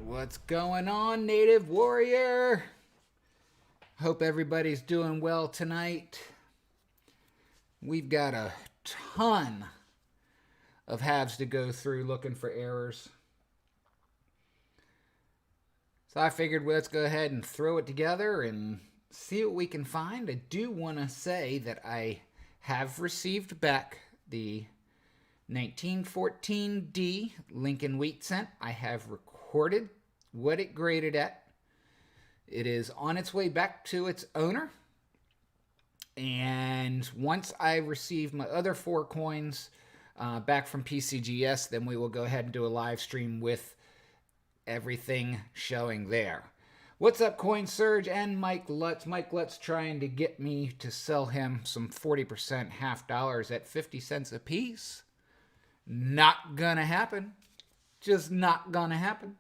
What's going on, Native Warrior? Hope everybody's doing well tonight. We've got a ton of halves to go through looking for errors. So I figured let's go ahead and throw it together and see what we can find. I do want to say that I have received back the 1914D Lincoln Wheat Cent. I have recorded what it graded at. It is on its way back to its owner. And once I receive my other 4 coins back from PCGS, then we will go ahead and do a live stream with everything showing there. What's up, Coin Surge and Mike Lutz? Mike Lutz trying to get me to sell him some 40% half dollars at 50 cents a piece. Not gonna happen. Just not gonna happen.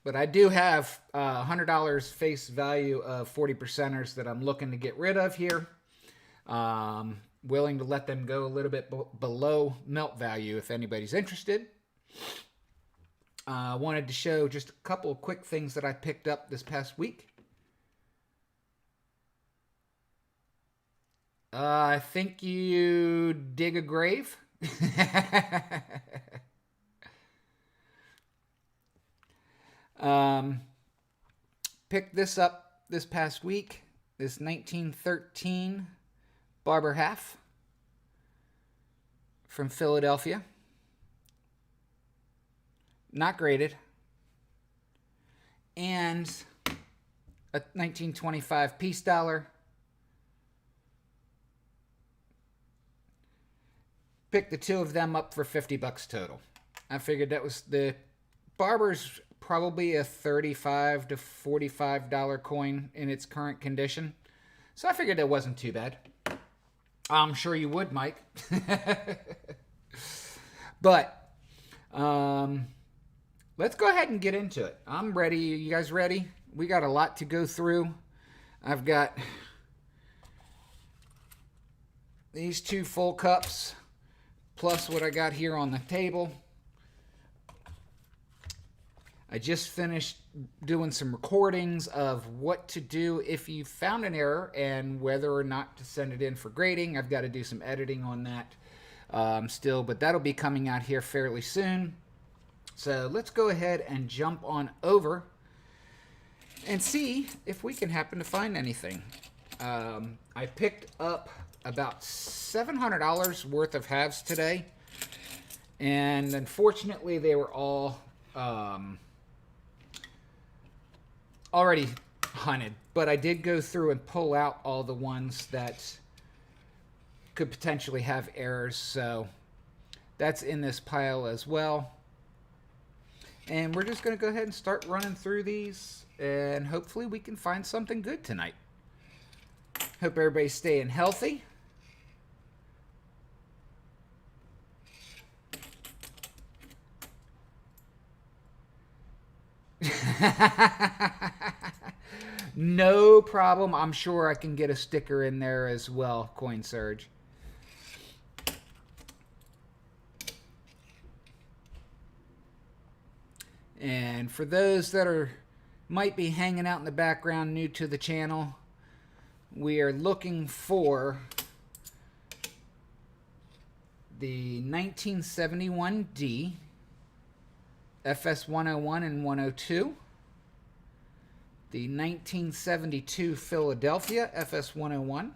But I do have $100 face value of 40%ers that I'm looking to get rid of here. Willing to let them go a little bit below melt value if anybody's interested. Wanted to show just a couple of quick things that I picked up this past week. I think you dig a grave. Picked this up this past week. This 1913 Barber Half from Philadelphia. Not graded. And a 1925 peace dollar. Picked the two of them up for $50 total. I figured that was the Barber's probably a $35 to $45 coin in its current condition. So I figured that wasn't too bad. I'm sure you would, Mike. But let's go ahead and get into it. I'm ready. You guys ready? We got a lot to go through. I've got these 2 full cups plus what I got here on the table. I just finished doing some recordings of what to do if you found an error and whether or not to send it in for grading. I've got to do some editing on that still, but that'll be coming out here fairly soon. So let's go ahead and jump on over and see if we can happen to find anything. I picked up about $700 worth of halves today, and unfortunately they were all already hunted, but I did go through and pull out all the ones that could potentially have errors, so that's in this pile as well. And we're just going to go ahead and start running through these, and hopefully we can find something good tonight. Hope everybody's staying healthy. No problem. I'm sure I can get a sticker in there as well, Coin Surge. And for those that might be hanging out in the background new to the channel, we are looking for the 1971D FS 101 and 102, the 1972 Philadelphia FS 101,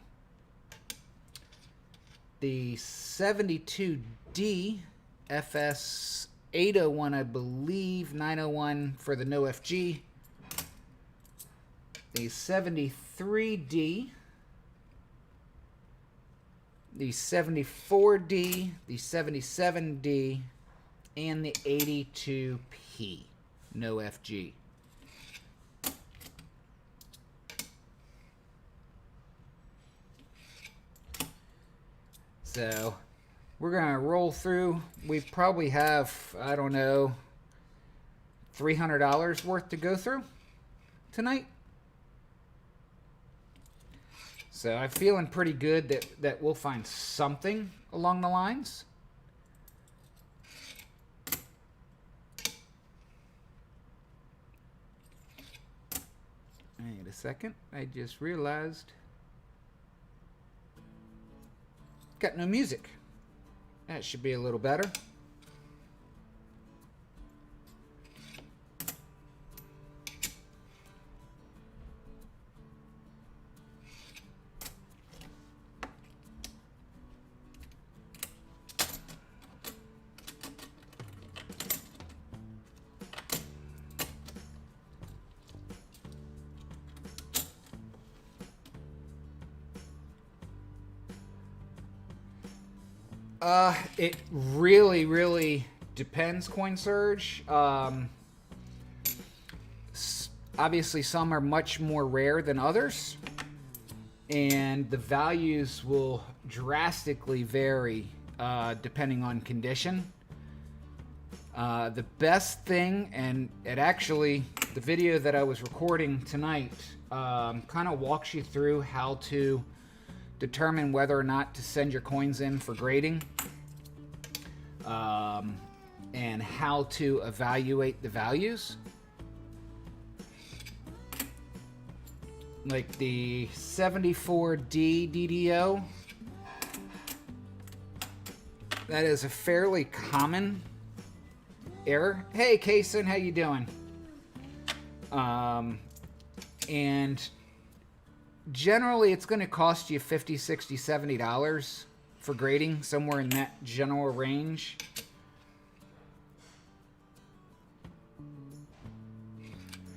the 72D FS 801, I believe, 901 for the no FG, the 73D, the 74D, the 77D, and the 82P, no FG. So we're going to roll through. We probably have, I don't know, $300 worth to go through tonight. So I'm feeling pretty good that we'll find something along the lines. second. I just realized. Got no music. That should be a little better. It really depends, CoinSurge. Obviously, some are much more rare than others, and the values will drastically vary depending on condition. The best thing, and it actually, the video that I was recording tonight kind of walks you through how to determine whether or not to send your coins in for grading, and how to evaluate the values. Like the 74D DDO, that is a fairly common error. Hey, Kaysen, how you doing? And generally, it's going to cost you $50, $60, $70 for grading, somewhere in that general range.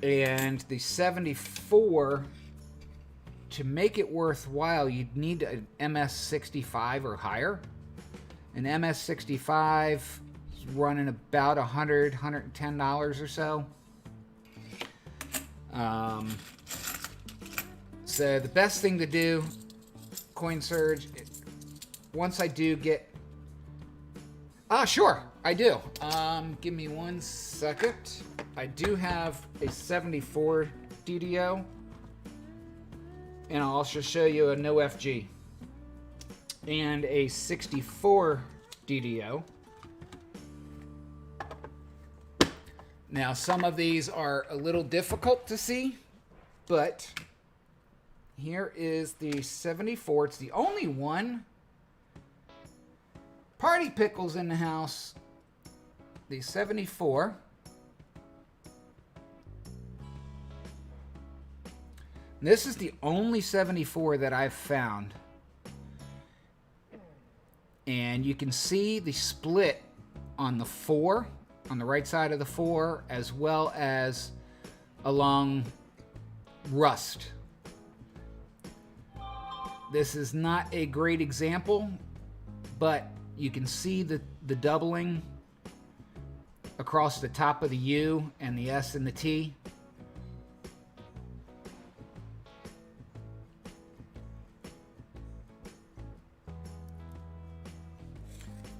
And the 74, to make it worthwhile, you'd need an MS65 or higher. An MS65 is running about $100, $110 or so. So the best thing to do, CoinSurge, once I do get... sure, I do. Give me 1 second. I do have a 74 DDO, and I'll also show you a no FG, and a 64 DDO. Now, some of these are a little difficult to see, but here is the 74. It's the only one. Party Pickles in the house. The 74. This is the only 74 that I've found. And you can see the split on the 4, on the right side of the 4, as well as along rust. This is not a great example, but you can see the doubling across the top of the U and the S and the T.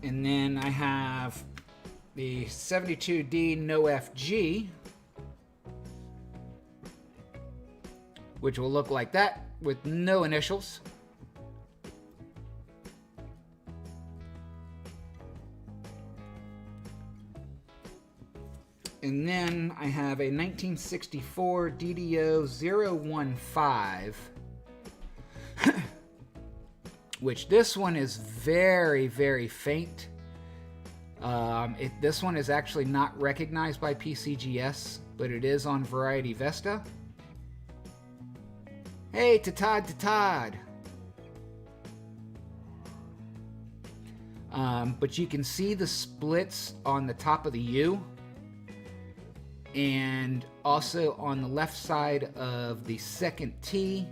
And then I have the 72D no FG, which will look like that with no initials. And then I have a 1964 DDO 015, which this one is very faint. This one is actually not recognized by PCGS, but it is on Variety Vesta. Hey, Todd. But you can see the splits on the top of the U, and also on the left side of the second T.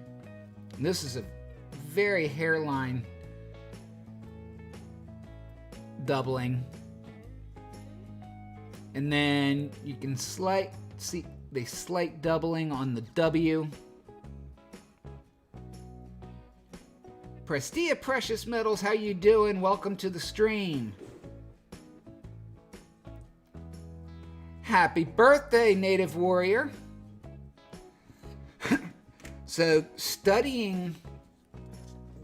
And this is a very hairline doubling. And then you can see the slight doubling on the W. Prestia Precious Metals, how you doing? Welcome to the stream. Happy birthday, Native Warrior. So, studying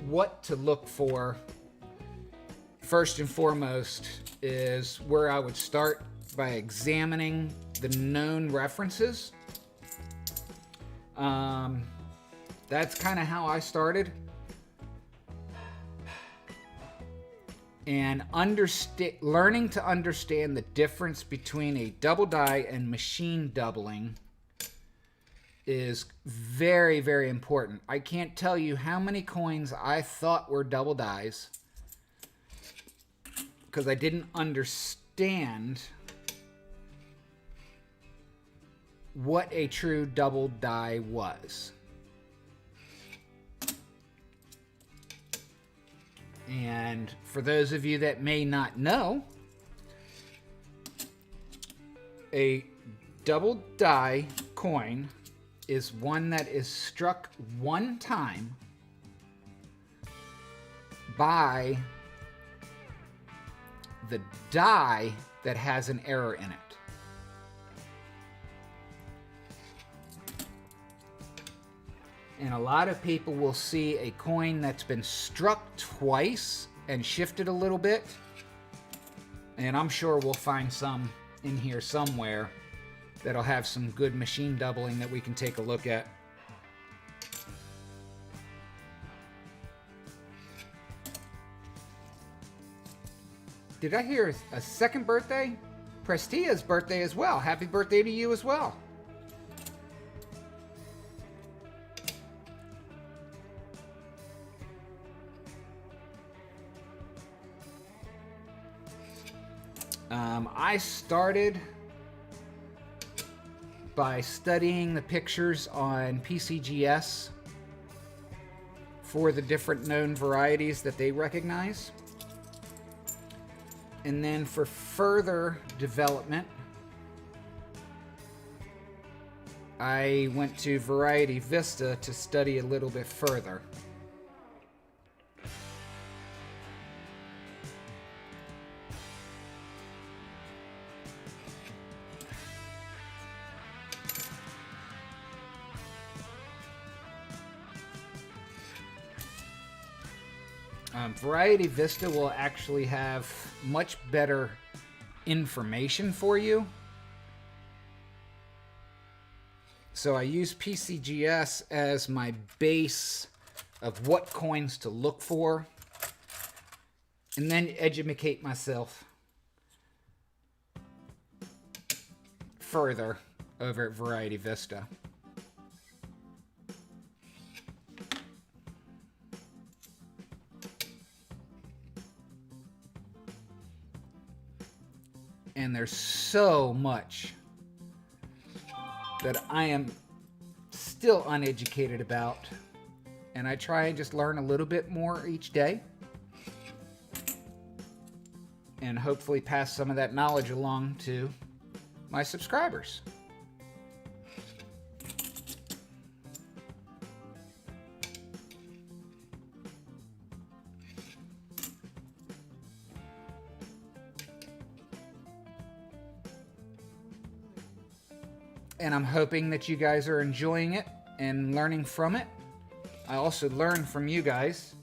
what to look for, first and foremost, is where I would start by examining the known references. Um, that's kind of how I started. And learning to understand the difference between a double die and machine doubling is very, very important. I can't tell you how many coins I thought were double dies because I didn't understand what a true double die was. And for those of you that may not know, a double die coin is one that is struck one time by the die that has an error in it. And a lot of people will see a coin that's been struck twice and shifted a little bit. And I'm sure we'll find some in here somewhere that'll have some good machine doubling that we can take a look at. Did I hear a second birthday? Prestia's birthday as well. Happy birthday to you as well. I started by studying the pictures on PCGS for the different known varieties that they recognize. And then for further development, I went to Variety Vista to study a little bit further. Variety Vista will actually have much better information for you. So I use PCGS as my base of what coins to look for, and then educate myself further over at Variety Vista. And there's so much that I am still uneducated about. And I try and just learn a little bit more each day. And hopefully pass some of that knowledge along to my subscribers. And I'm hoping that you guys are enjoying it and learning from it. I also learn from you guys,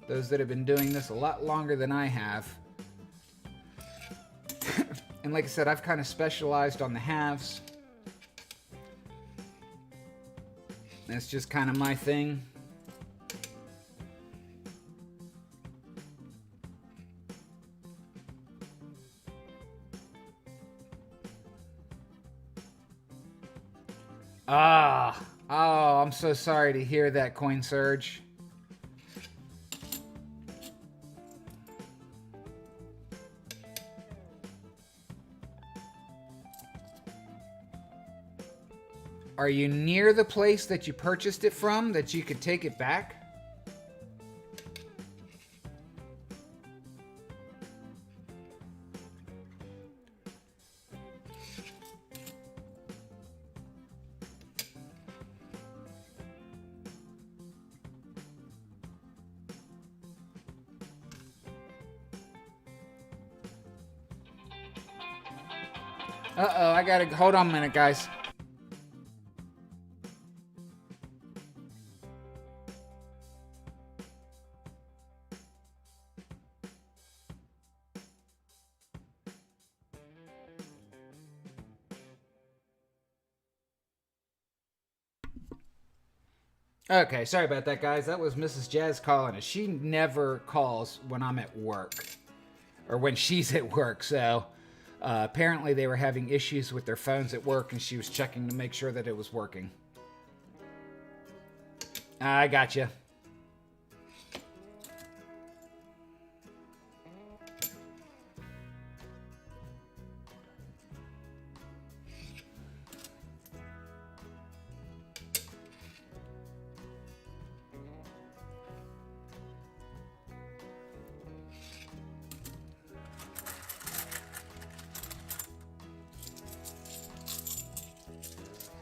those that have been doing this a lot longer than I have. And like I said, I've kind of specialized on the halves. That's just kind of my thing. Oh, I'm so sorry to hear that, Coin Surge. Are you near the place that you purchased it from that you could take it back? Uh-oh, I gotta... Hold on a minute, guys. Okay, sorry about that, guys. That was Mrs. Jazz calling us. She never calls when I'm at work or when she's at work. So apparently they were having issues with their phones at work, and she was checking to make sure that it was working. I gotcha.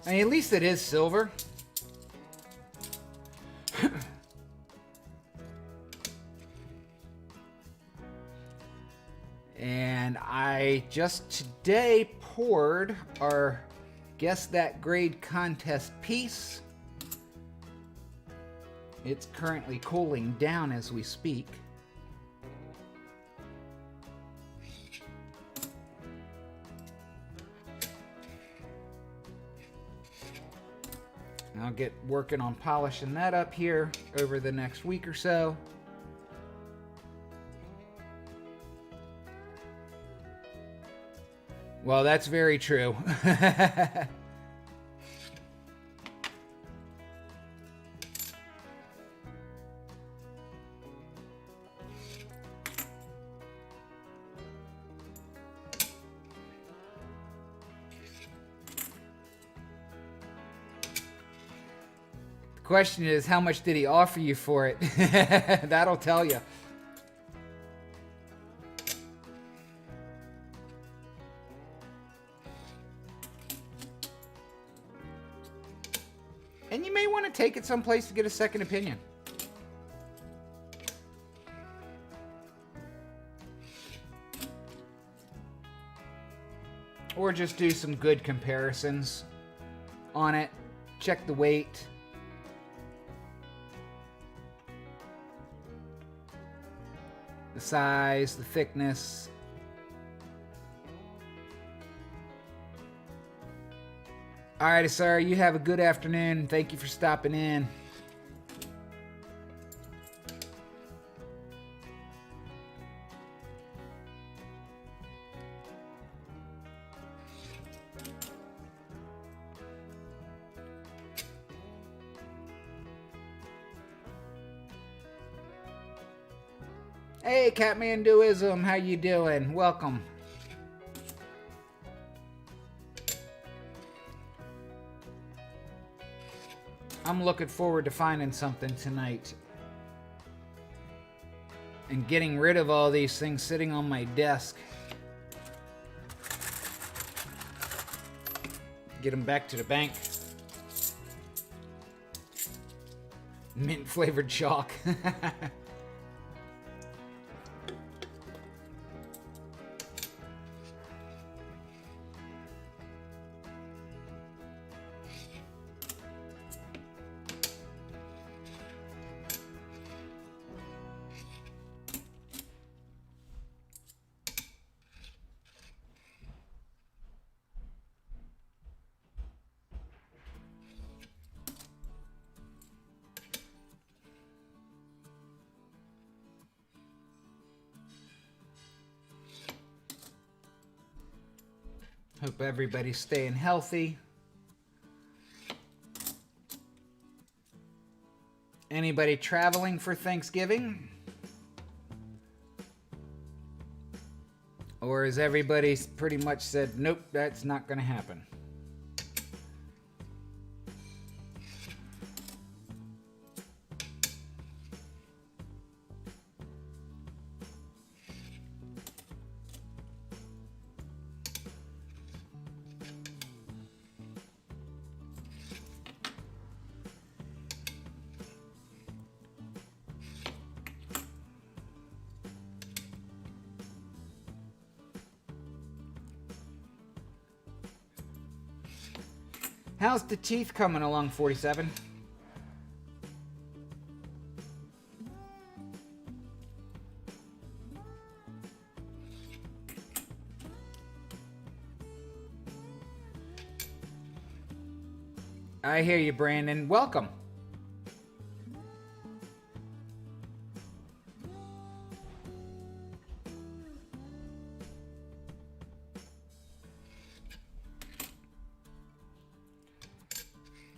I mean, at least it is silver. And I just today poured our Guess That Grade contest piece. It's currently cooling down as we speak. I'll get working on polishing that up here over the next week or so. Well, that's very true. The question is, how much did he offer you for it? That'll tell you. And you may want to take it someplace to get a second opinion. Or just do some good comparisons on it. Check the weight. The size, the thickness. All right, sir, you have a good afternoon. Thank you for stopping in. Hey, Catmanduism, how you doing? Welcome. I'm looking forward to finding something tonight and getting rid of all these things sitting on my desk. Get them back to the bank. Mint flavored chalk. Hope everybody's staying healthy. Anybody traveling for Thanksgiving? Or has everybody pretty much said, nope, that's not going to happen? How's the teeth coming along, 47? I hear you, Brandon. Welcome.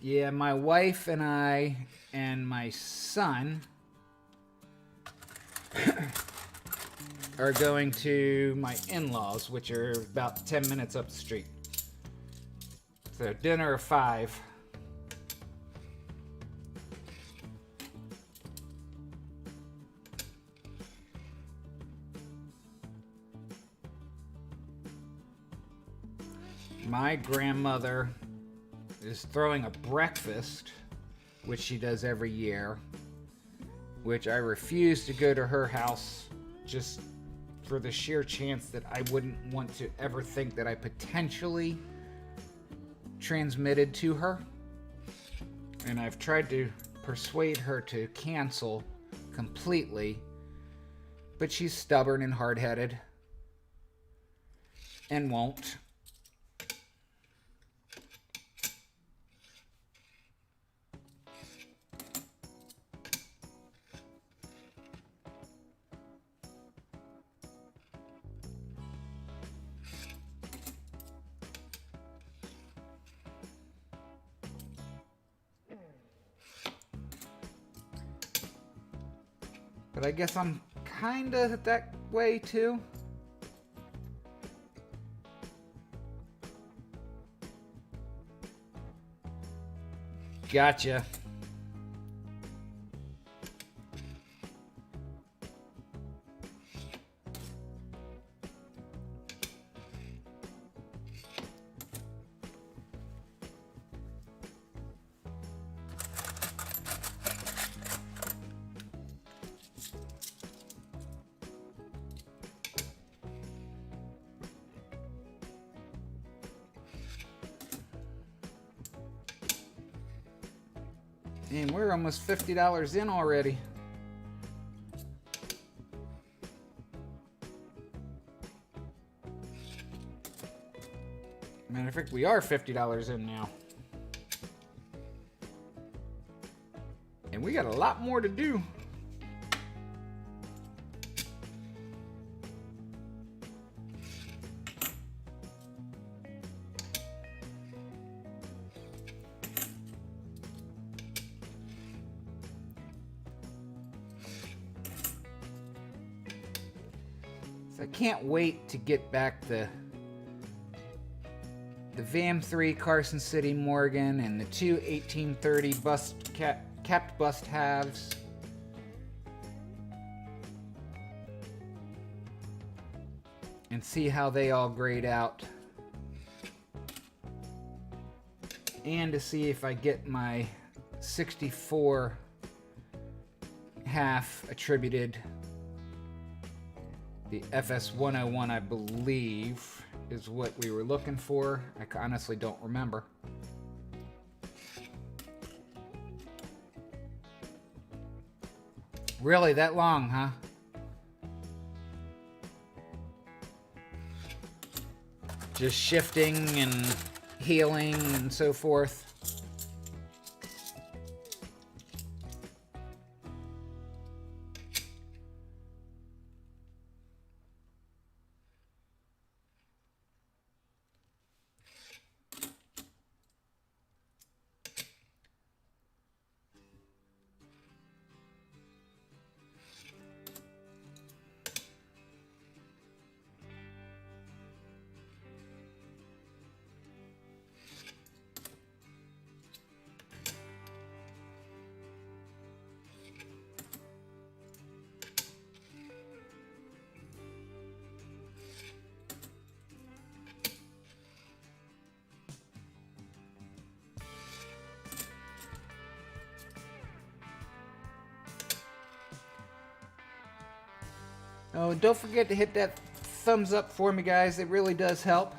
Yeah, my wife and I and my son are going to my in-laws, which are about 10 minutes up the street. So dinner of 5. My grandmother is throwing a breakfast, which she does every year, which I refuse to go to her house just for the sheer chance that I wouldn't want to ever think that I potentially transmitted to her. And I've tried to persuade her to cancel completely, but she's stubborn and hard-headed and won't. But I guess I'm kinda that way too. Gotcha. And we're almost $50 in already. Matter of fact, we are $50 in now. And we got a lot more to do. I can't wait to get back the VAM3 Carson City Morgan and the two 1830 capped bust halves. And see how they all grade out. And to see if I get my 64 half attributed. The FS101, I believe, is what we were looking for. I honestly don't remember. Really, that long, huh? Just shifting and healing and so forth. Oh, don't forget to hit that thumbs up for me, guys. It really does help.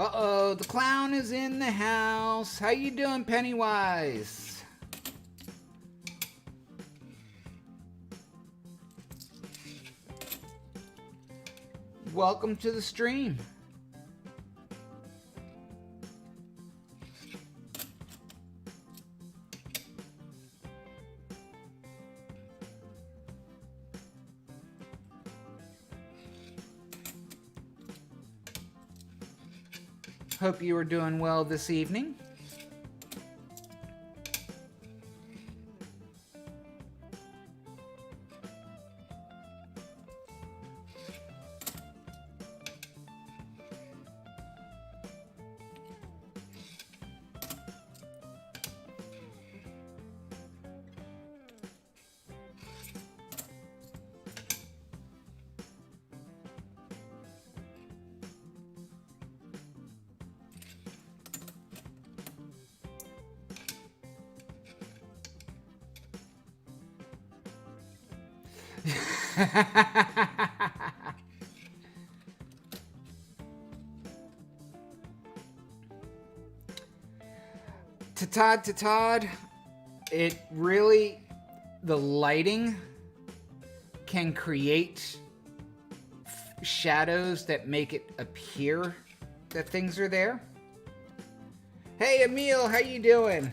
Uh-oh, the clown is in the house. How you doing, Pennywise? Welcome to the stream. Hope you are doing well this evening. To Todd, it really, the lighting can create shadows that make it appear that things are there. Hey Emil, how you doing?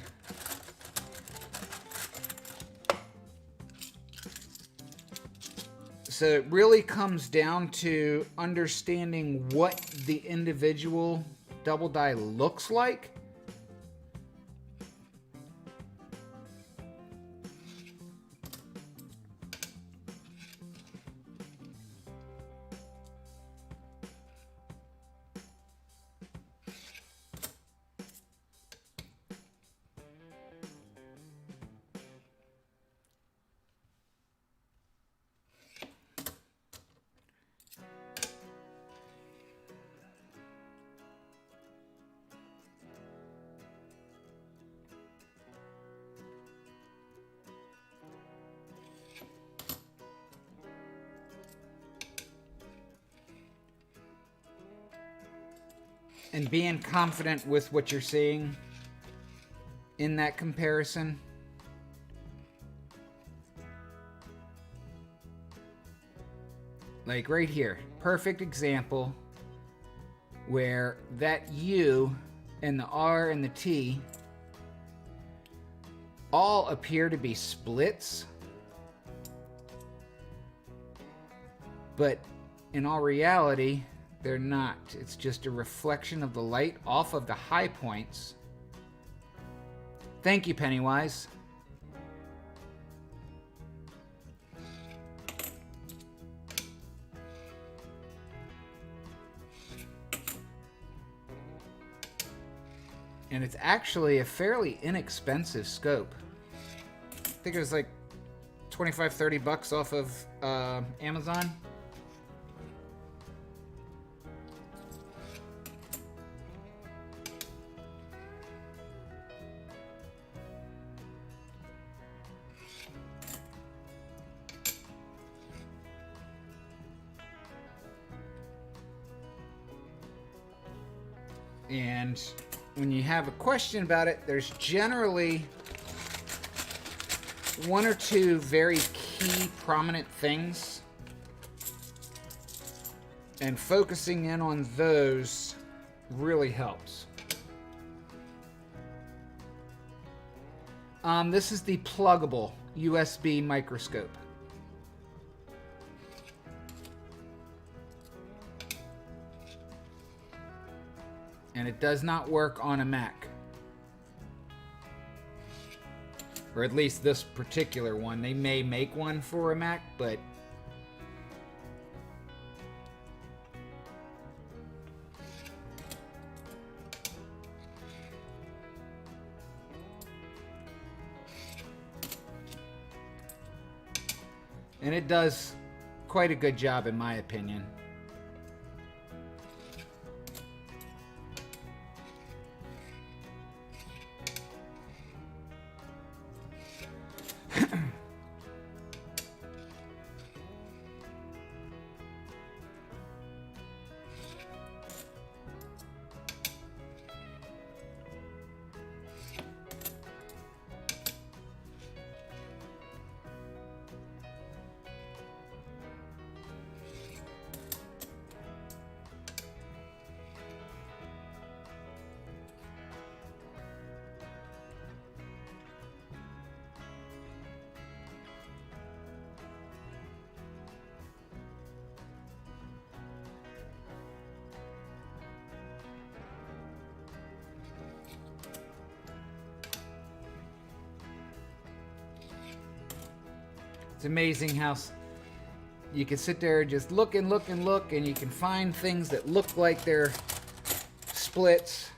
So it really comes down to understanding what the individual double die looks like. And being confident with what you're seeing in that comparison. Like right here, perfect example where that U and the R and the T all appear to be splits, but in all reality, they're not. It's just a reflection of the light off of the high points. Thank you, Pennywise. And it's actually a fairly inexpensive scope. I think it was like 25, 30 bucks off of Amazon. And when you have a question about it, there's generally one or two very key prominent things, and focusing in on those really helps. This is the pluggable USB microscope. And it does not work on a Mac. Or at least this particular one. They may make one for a Mac, but and it does quite a good job in my opinion. It's amazing how you can sit there and just look and look and look, and you can find things that look like they're splits,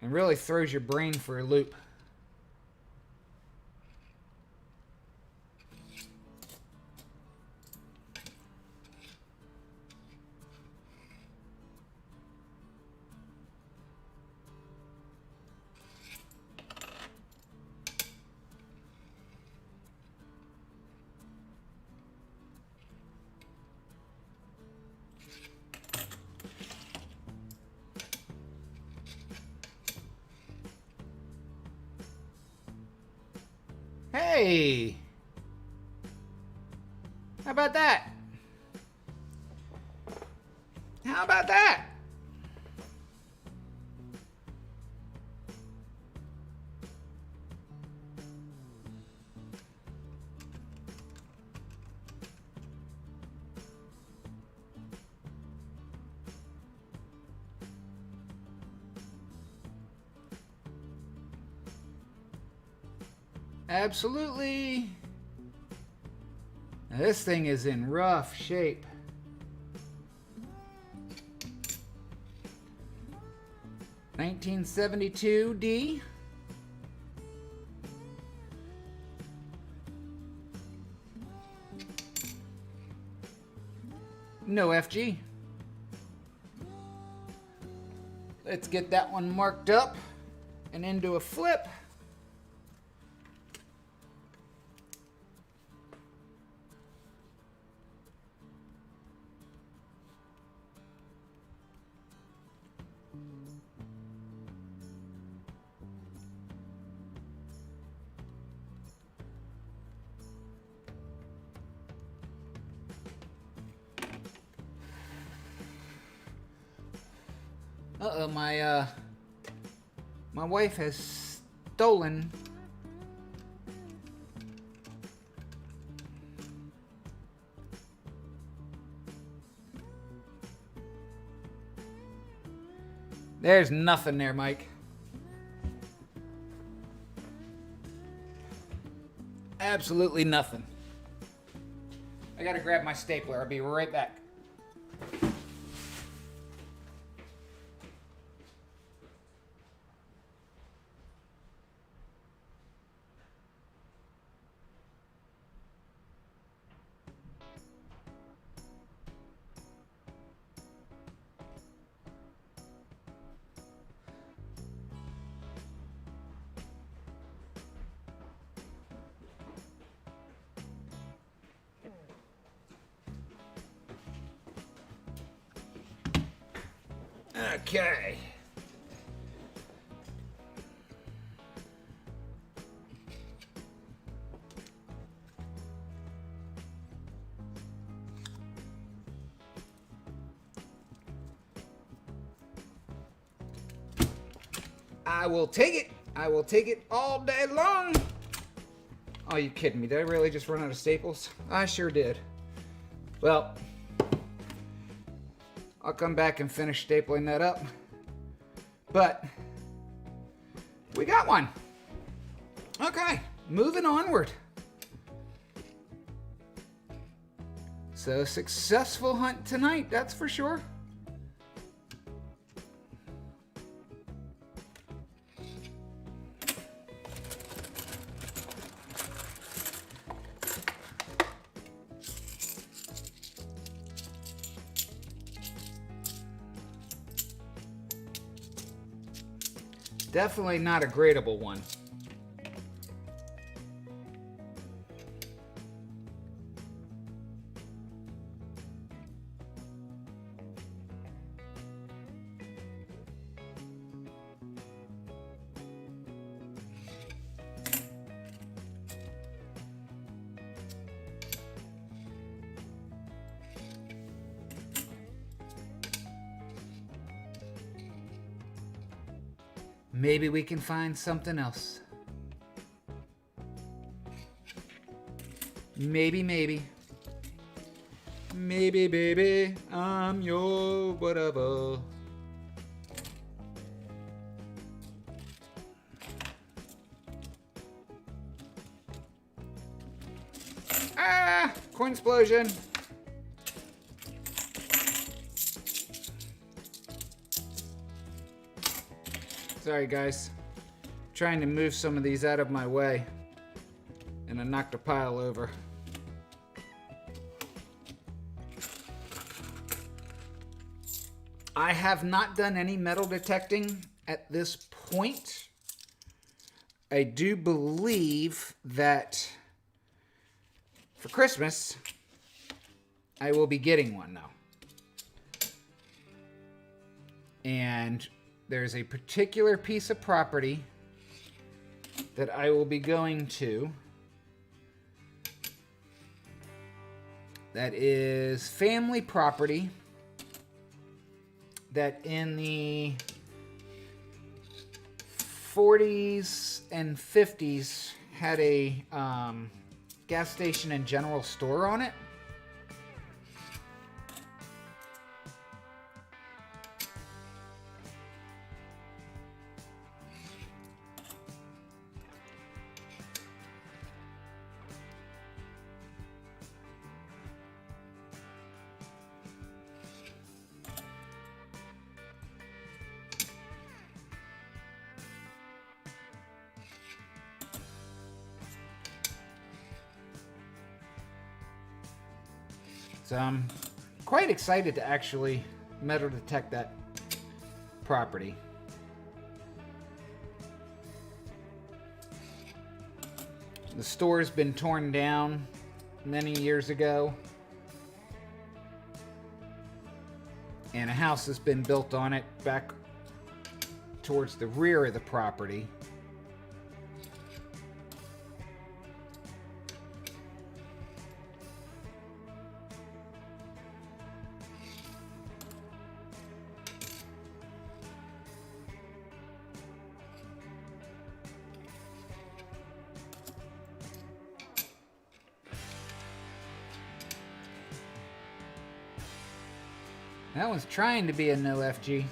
and really throws your brain for a loop. Hey! How about that? How about that? Absolutely. Now this thing is in rough shape. $1972 No FG. Let's get that one marked up and into a flip. Uh-oh, my wife has stolen There's nothing there, Mike. Absolutely nothing. I gotta grab my stapler. I'll be right back. Okay. I will take it. I will take it all day long. Oh, you kidding me? Did I really just run out of staples? I sure did. Well, I'll come back and finish stapling that up. But we got one. Okay, moving onward. So successful hunt tonight, that's for sure. Definitely not a gradable one. Maybe we can find something else. Maybe. Maybe, baby, I'm your whatever. coin explosion. Sorry, guys. Trying to move some of these out of my way. And I knocked a pile over. I have not done any metal detecting at this point. I do believe that for Christmas, I will be getting one though. And there's a particular piece of property that I will be going to that is family property that in the 40s and 50s had a gas station and general store on it. So I'm quite excited to actually metal detect that property. The store's been torn down many years ago, and a house has been built on it back towards the rear of the property. That one's trying to be a no FG.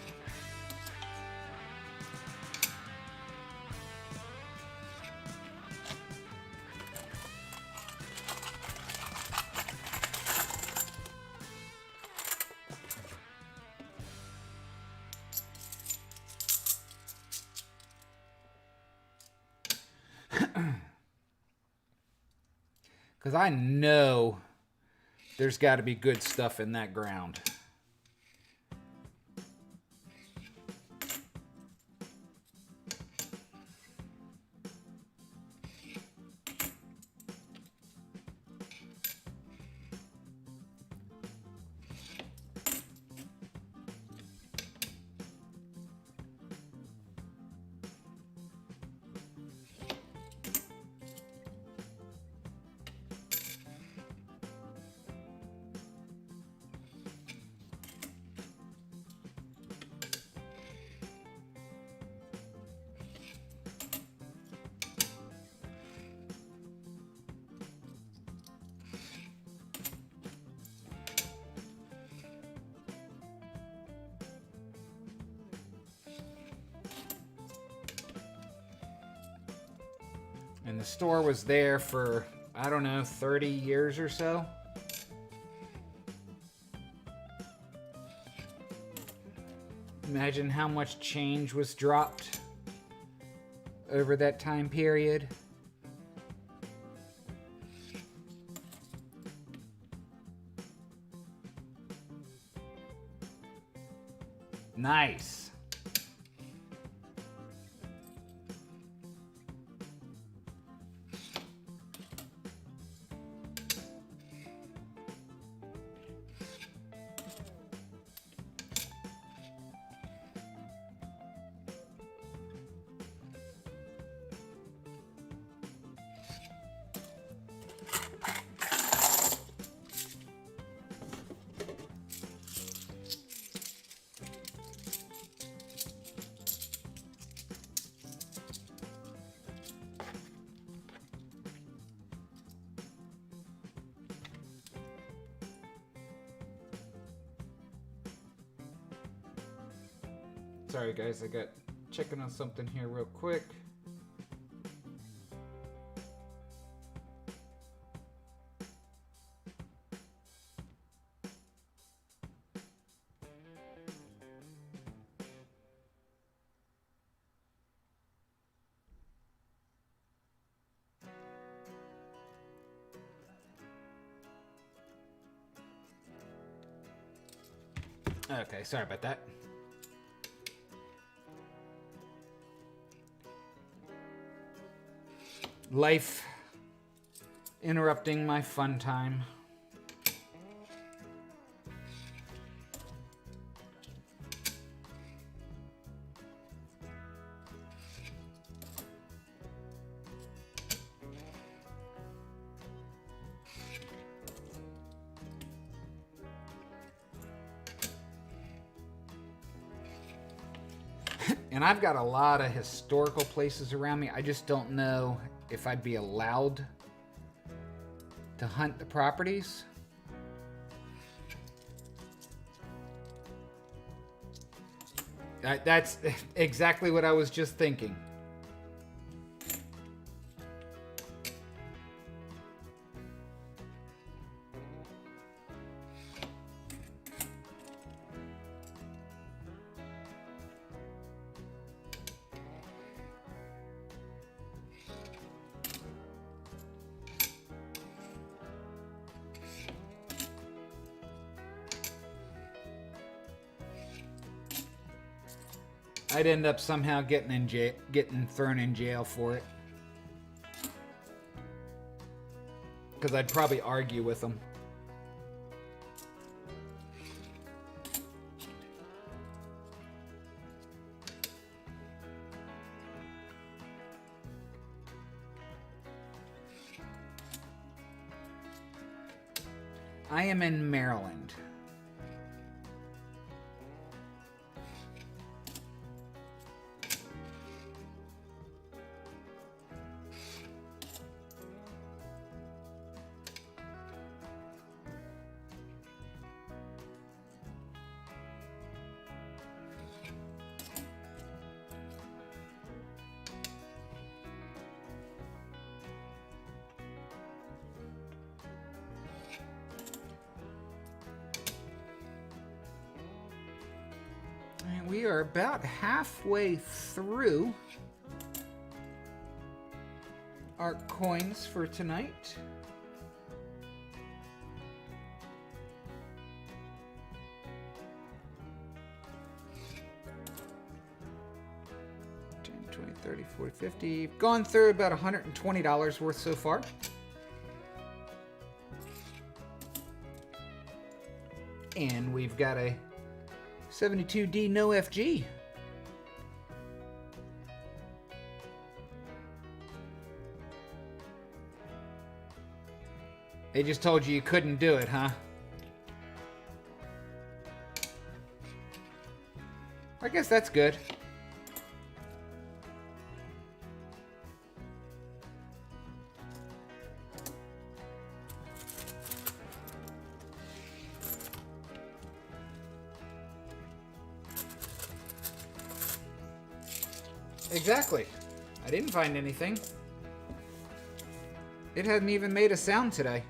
Because I know there's got to be good stuff in that ground. And the store was there for, I don't know, 30 years or so. Imagine how much change was dropped over that time period. Nice. Sorry guys, I got checking on something here real quick. Okay, sorry about that. Life interrupting my fun time. And I've got a lot of historical places around me. I just don't know if I'd be allowed to hunt the properties. That's exactly what I was just thinking. I'd end up somehow getting thrown in jail for it. Because I'd probably argue with them. I am in Maryland. We are about halfway through our coins for tonight. $10, $20, $30, $40, $50. Gone through about $120 worth so far. And we've got a 72D no FG. They just told you couldn't do it, huh? I guess that's good. Exactly. I didn't find anything. It hadn't even made a sound today.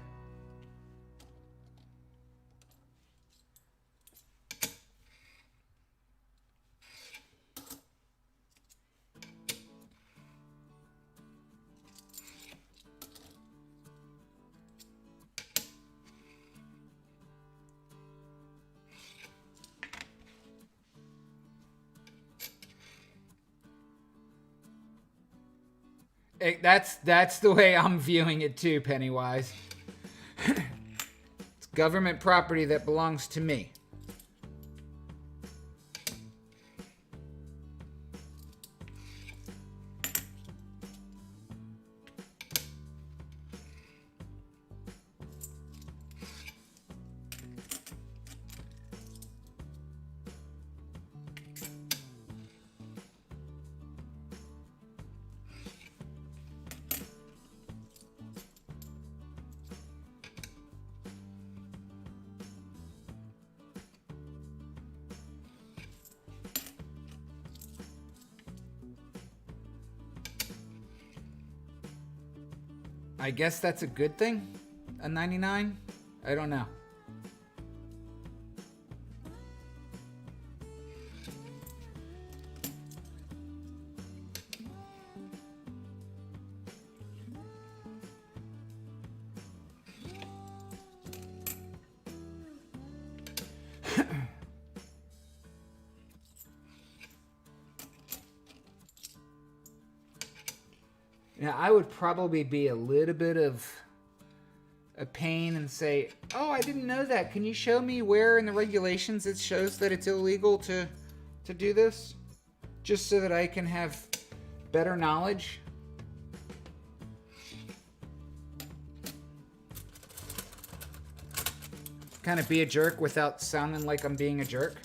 That's the way I'm viewing it too, Pennywise. It's government property that belongs to me. I guess that's a good thing? A 99? I don't know. Now, I would probably be a little bit of a pain and say, "Oh, I didn't know that. Can you show me where in the regulations it shows that it's illegal to do this?" Just so that I can have better knowledge. Kind of be a jerk without sounding like I'm being a jerk.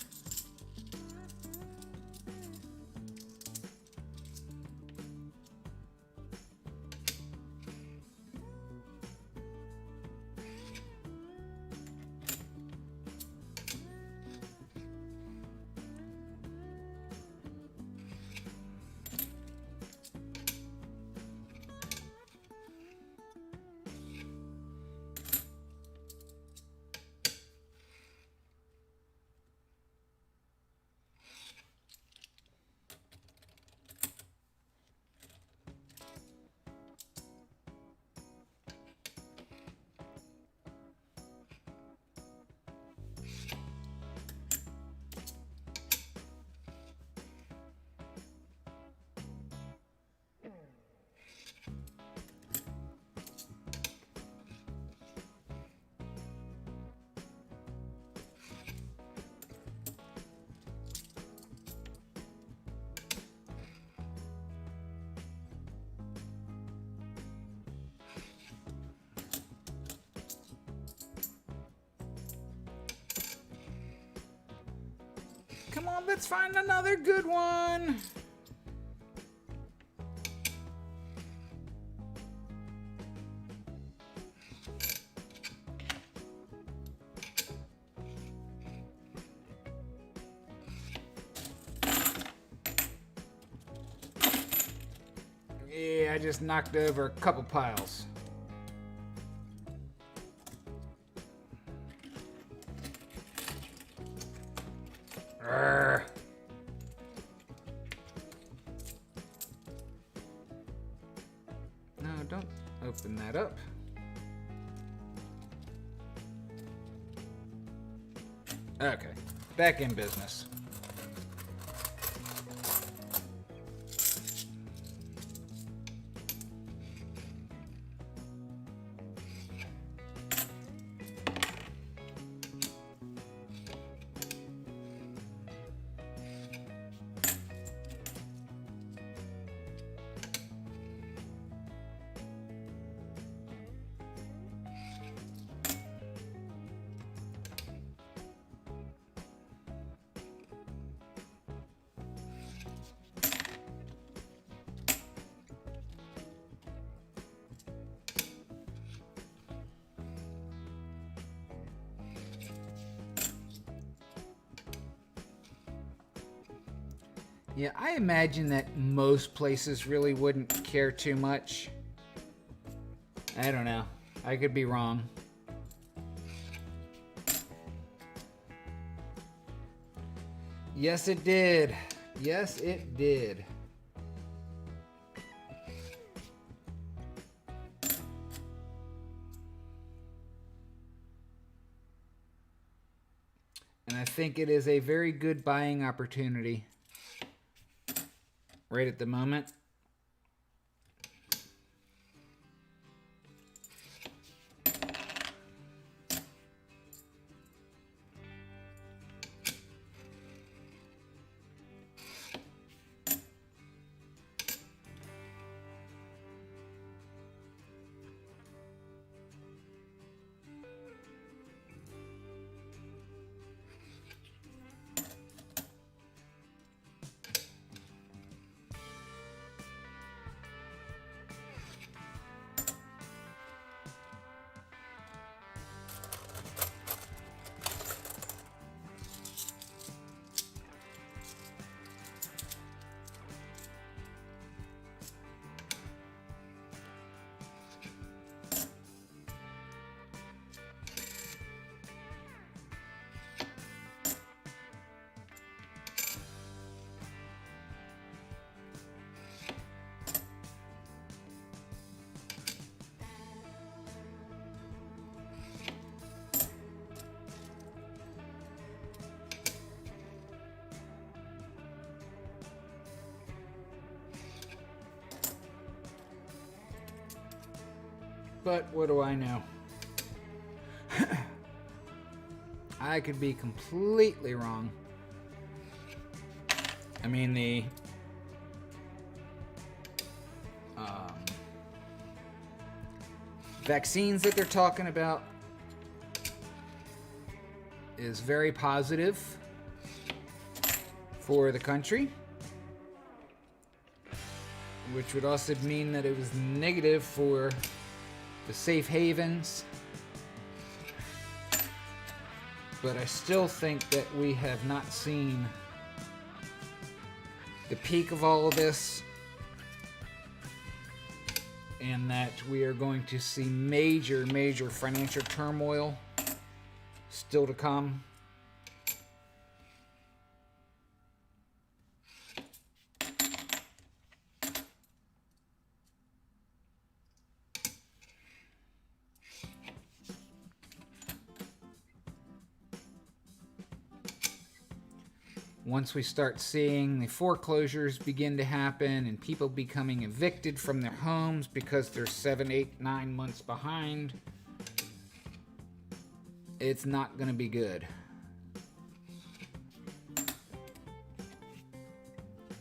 Come on, let's find another good one. Yeah, I just knocked over a couple piles. Urgh. No, don't open that up. Okay, back in business. Yeah, I imagine that most places really wouldn't care too much. I don't know. I could be wrong. Yes, it did. Yes, it did. And I think it is a very good buying opportunity right at the moment. But what do I know? I could be completely wrong. I mean, the vaccines that they're talking about is very positive for the country, which would also mean that it was negative for the safe havens. But I still think that we have not seen the peak of all of this, and that we are going to see major, major financial turmoil still to come. Once we start seeing the foreclosures begin to happen and people becoming evicted from their homes because they're 7, 8, 9 months behind, it's not going to be good.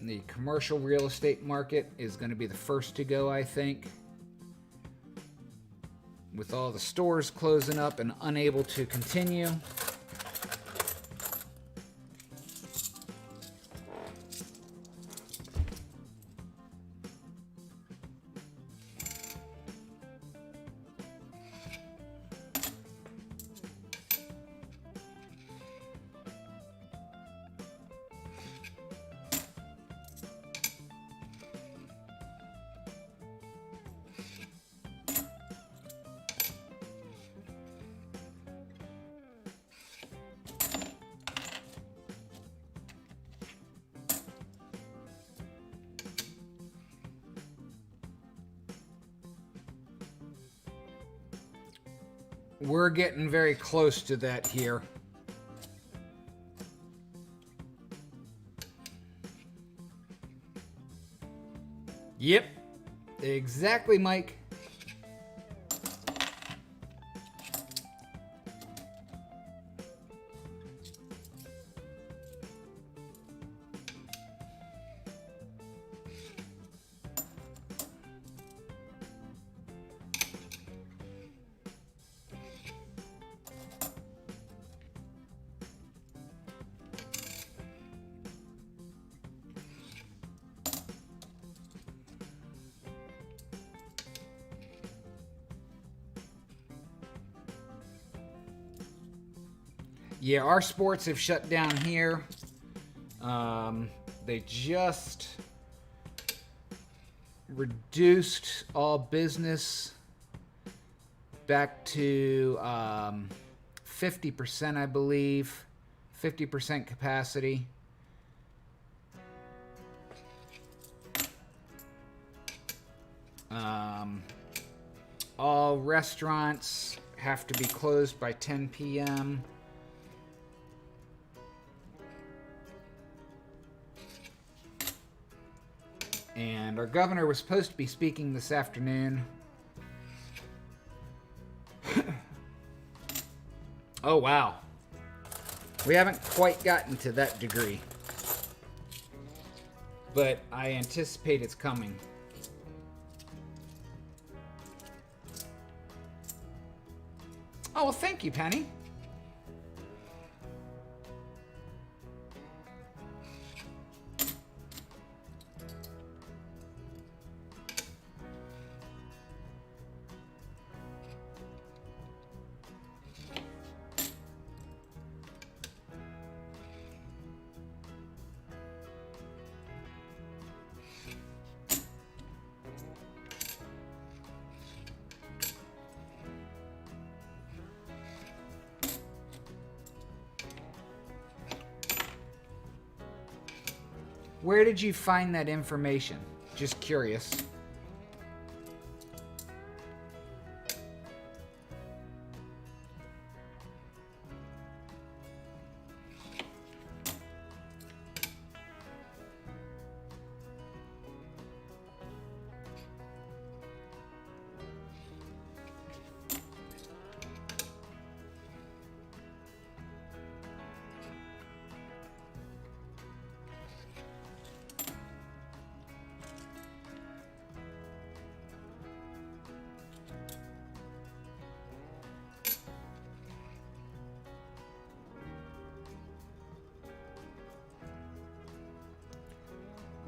The commercial real estate market is going to be the first to go, I think. With all the stores closing up and unable to continue. We're getting very close to that here. Yep, exactly, Mike. Yeah, our sports have shut down here. They just reduced all business back to 50%, I believe. 50% capacity. All restaurants have to be closed by 10 p.m. And our governor was supposed to be speaking this afternoon. Oh, wow. We haven't quite gotten to that degree. But I anticipate it's coming. Oh, well, thank you, Penny. Where did you find that information? Just curious.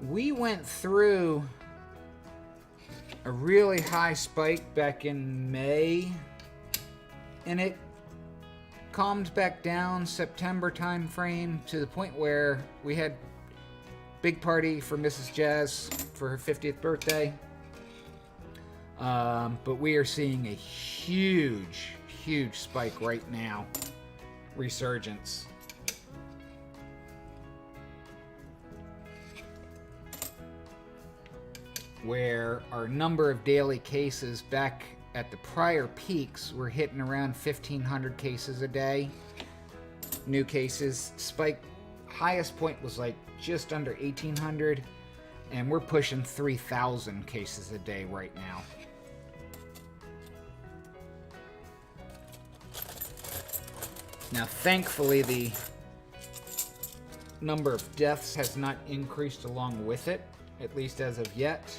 We went through a really high spike back in May, and it calmed back down September time frame to the point where we had big party for Mrs. Jazz for her 50th birthday. But we are seeing a huge spike right now. Resurgence. Where our number of daily cases back at the prior peaks were hitting around 1,500 cases a day. New cases. Spike highest point was like just under 1,800, and we're pushing 3,000 cases a day right now. Now, thankfully, the number of deaths has not increased along with it, at least as of yet.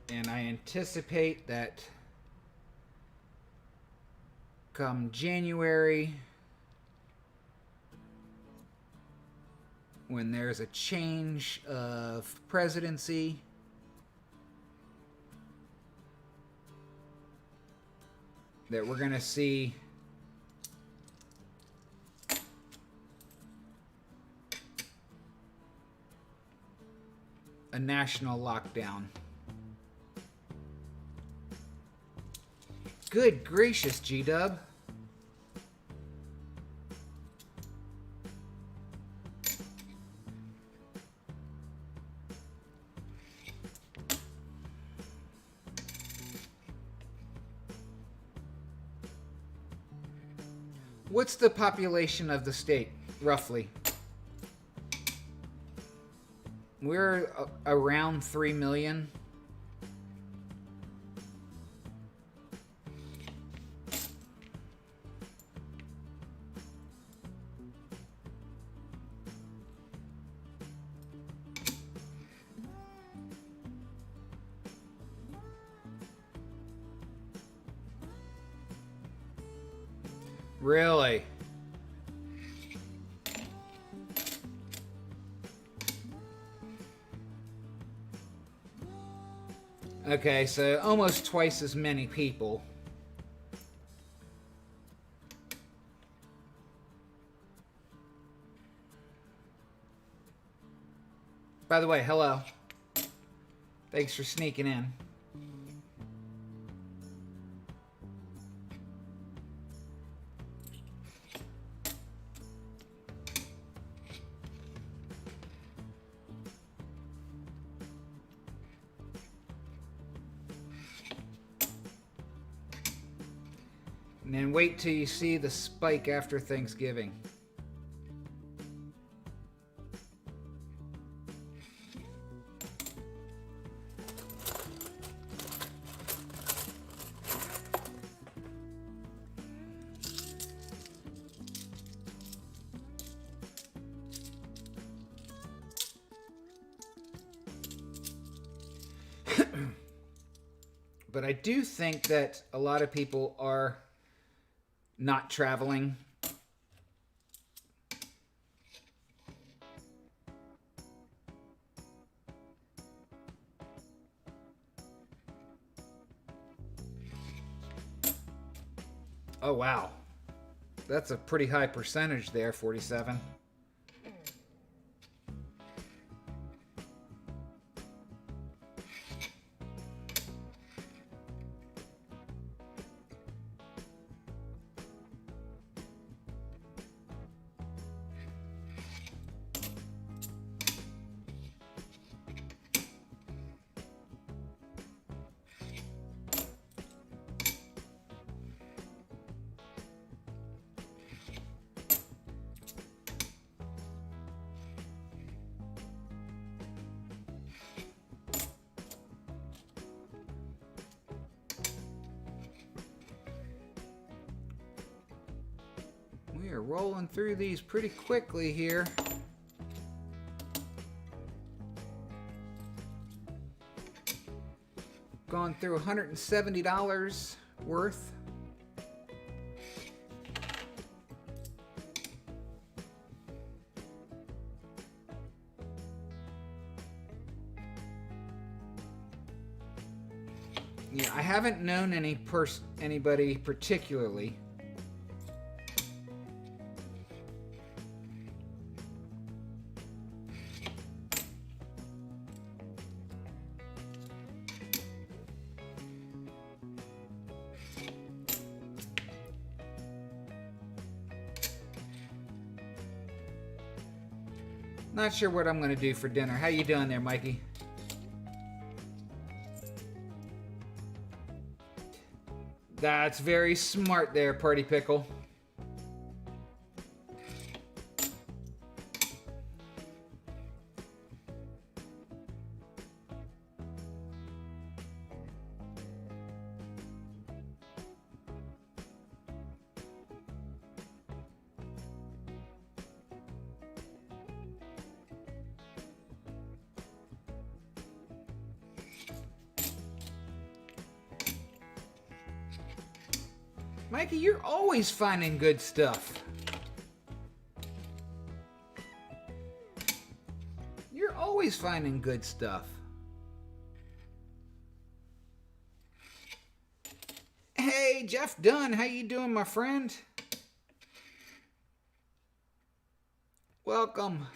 And I anticipate that come January, when there's a change of presidency, that we're going to see a national lockdown. Good gracious, G-Dub. What's the population of the state, roughly? We're around 3 million. Really? Okay, so almost twice as many people. By the way, hello. Thanks for sneaking in. And then wait till you see the spike after Thanksgiving. But I do think that a lot of people are not traveling. Oh, wow. That's a pretty high percentage there, 47. We are rolling through these pretty quickly here. Gone through $170 worth. Yeah, I haven't known anybody particularly. Not sure what I'm going to do for dinner. How you doing there, Mikey? That's very smart there, Party Pickle. Mikey, you're always finding good stuff. You're always finding good stuff. Hey, Jeff Dunn, how you doing, my friend? Welcome.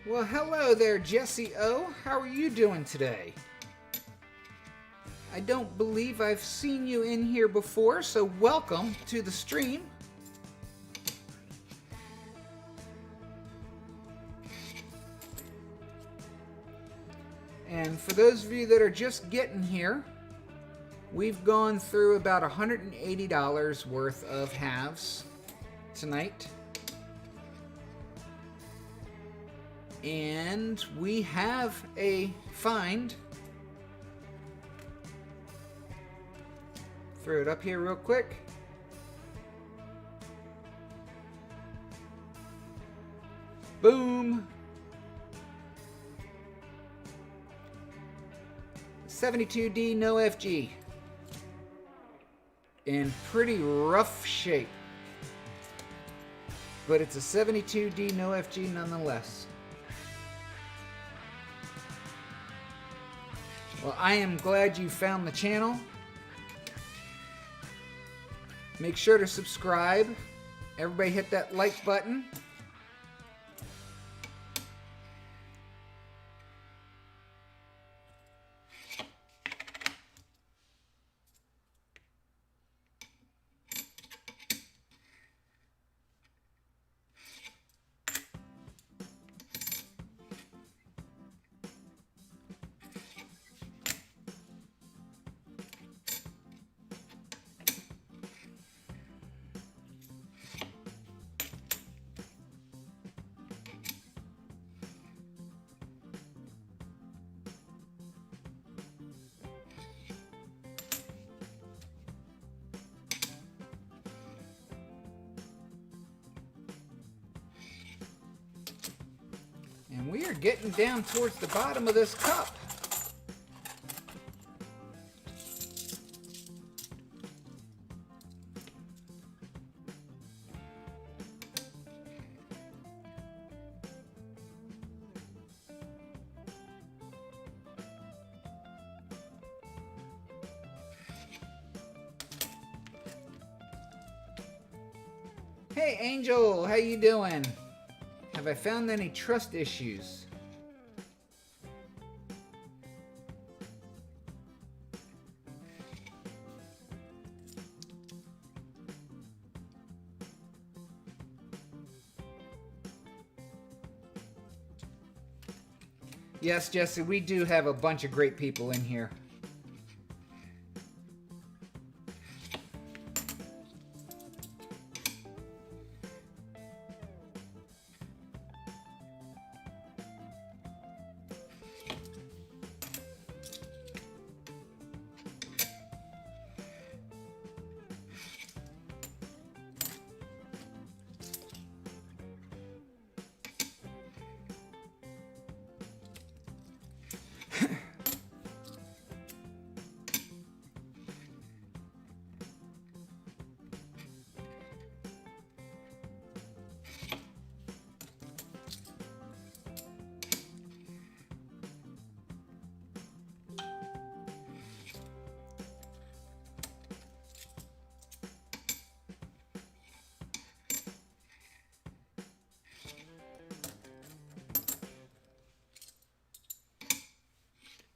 Well, hello there, Jesse O. How are you doing today? I don't believe I've seen you in here before, so welcome to the stream. And for those of you that are just getting here, we've gone through about $180 worth of halves tonight. And we have a find. Throw it up here real quick. Boom. 72D no FG. In pretty rough shape. But it's a 72D no FG nonetheless. Well, I am glad you found the channel. Make sure to subscribe. Everybody hit that like button. And we are getting down towards the bottom of this cup. Hey, Angel, how you doing? Have I found any trust issues? Yes, Jesse, we do have a bunch of great people in here.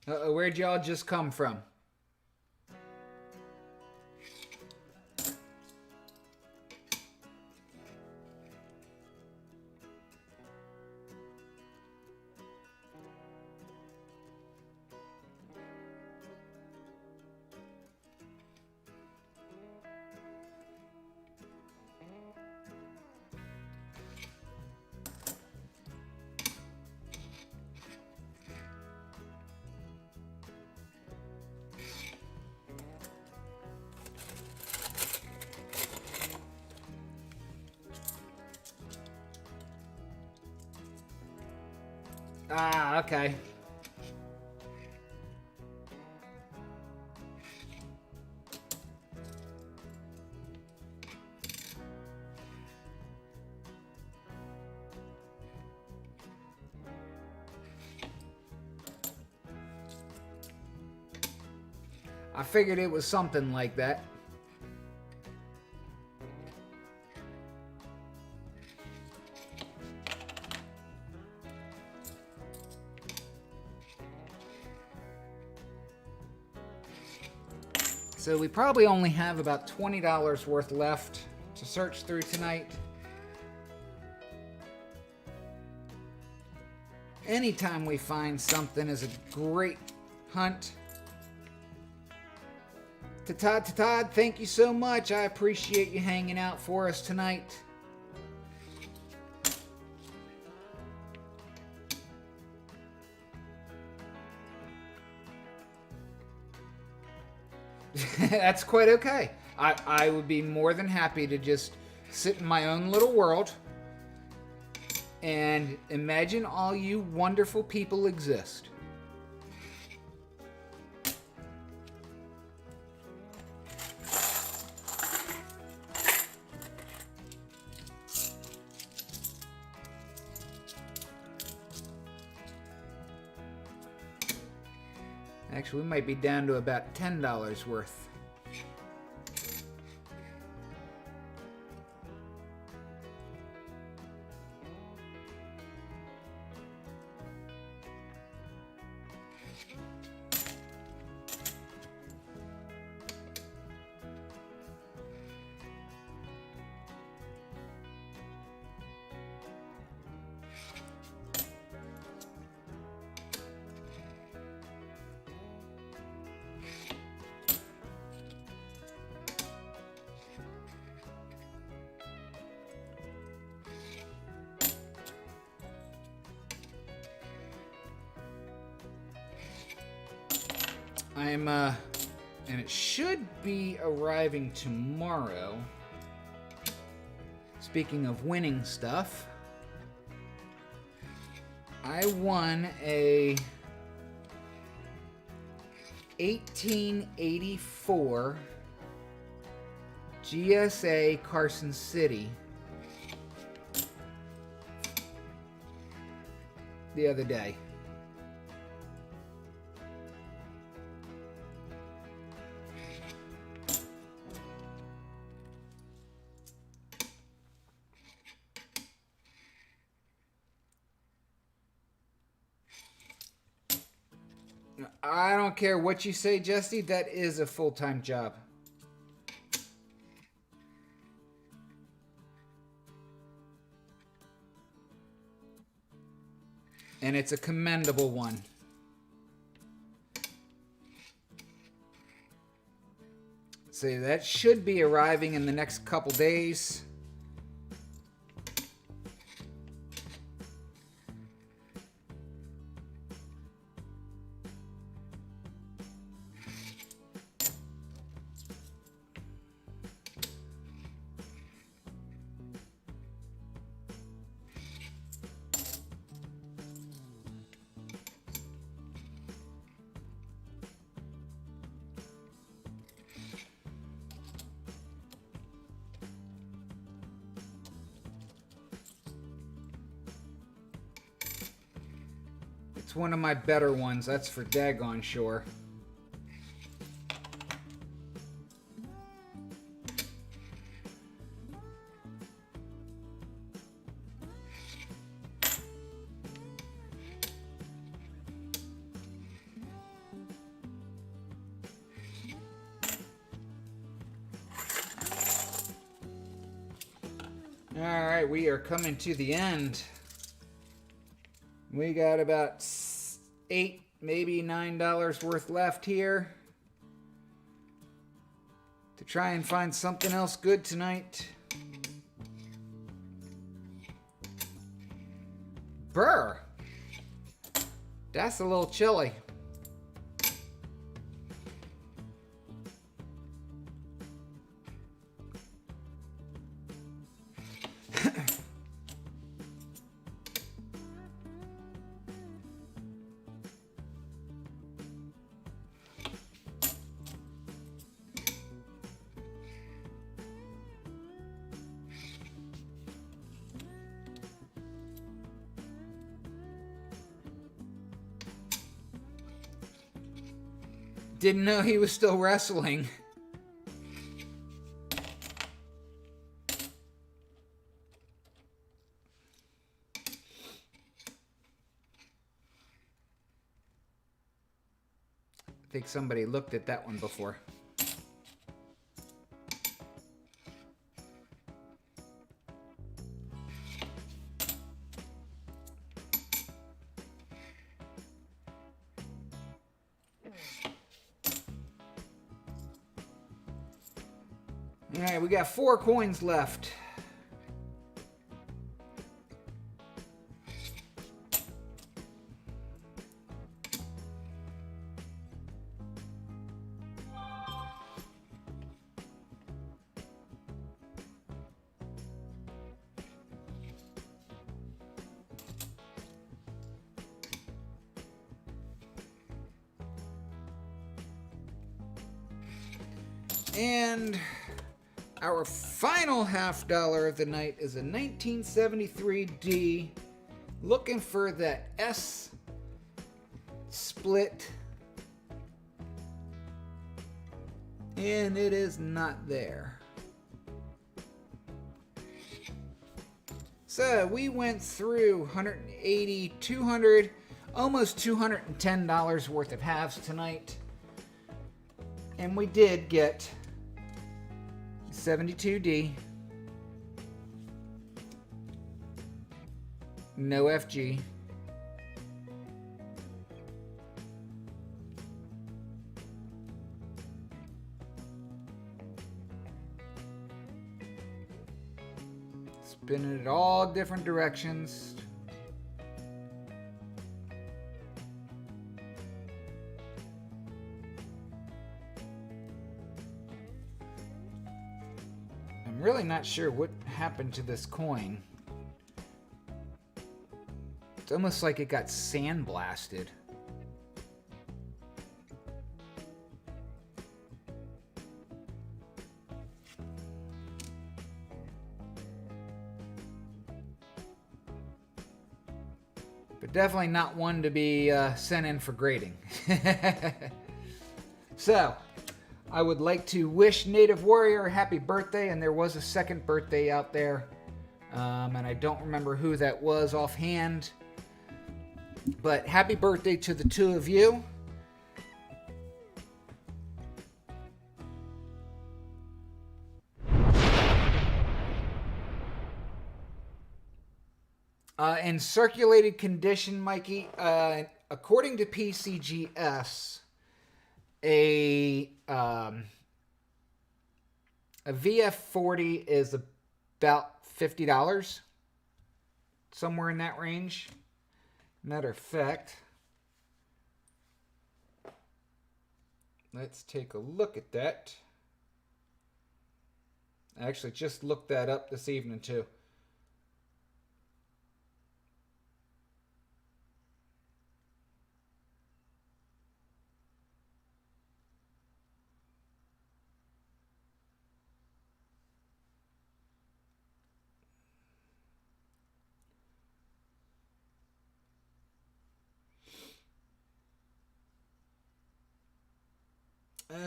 Where'd y'all just come from? Ah, okay. I figured it was something like that. So we probably only have about $20 worth left to search through tonight. Anytime we find something is a great hunt. To Todd, thank you so much. I appreciate you hanging out for us tonight. That's quite okay. I would be more than happy to just sit in my own little world and imagine all you wonderful people exist. Actually, we might be down to about $10 worth. And it should be arriving tomorrow. Speaking of winning stuff, I won a 1884 GSA Carson City the other day. I don't care what you say, Jesse. That is a full-time job. And it's a commendable one. So that should be arriving in the next couple days. It's one of my better ones, that's for daggone sure. Alright, we are coming to the end. We got about $8, maybe $9 worth left here to try and find something else good tonight. Brr! That's a little chilly. Didn't know he was still wrestling. I think somebody looked at that one before. All right, we got 4 coins left. And our final $50 of the night is a 1973 D. Looking for that S split. And it is not there. So we went through $180, $200, almost $210 worth of halves tonight. And we did get 72D, no FG, spinning it all different directions. I'm really not sure what happened to this coin. It's almost like it got sandblasted. But definitely not one to be sent in for grading. So, I would like to wish Native Warrior a happy birthday, and there was a second birthday out there, and I don't remember who that was offhand, but happy birthday to the two of you. In circulated condition, Mikey, according to PCGS, a VF40 is about $50, somewhere in that range. Matter of fact, let's take a look at that. I actually just looked that up this evening too.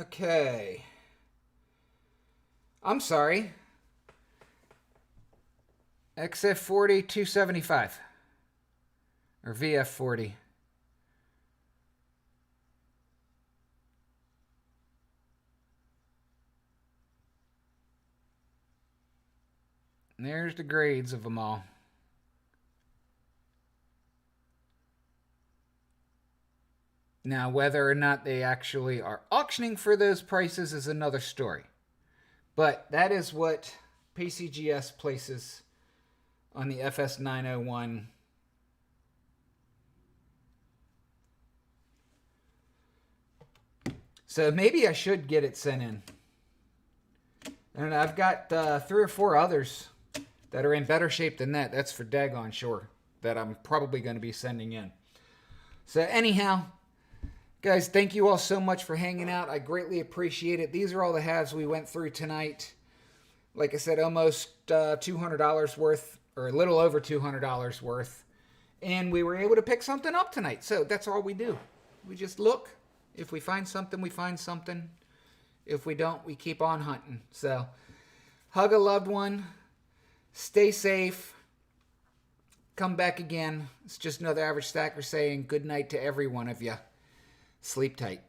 Okay. I'm sorry. XF40 275 or VF40. And there's the grades of them all. Now, whether or not they actually are auctioning for those prices is another story. But that is what PCGS places on the FS901. So maybe I should get it sent in. And I've got 3 or 4 others that are in better shape than that. That's for daggone sure. That I'm probably going to be sending in. So anyhow, guys, thank you all so much for hanging out. I greatly appreciate it. These are all the halves we went through tonight. Like I said, almost $200 worth, or a little over $200 worth. And we were able to pick something up tonight. So that's all we do. We just look. If we find something, we find something. If we don't, we keep on hunting. So hug a loved one. Stay safe. Come back again. It's just another average stacker saying good night to every one of you. Sleep tight.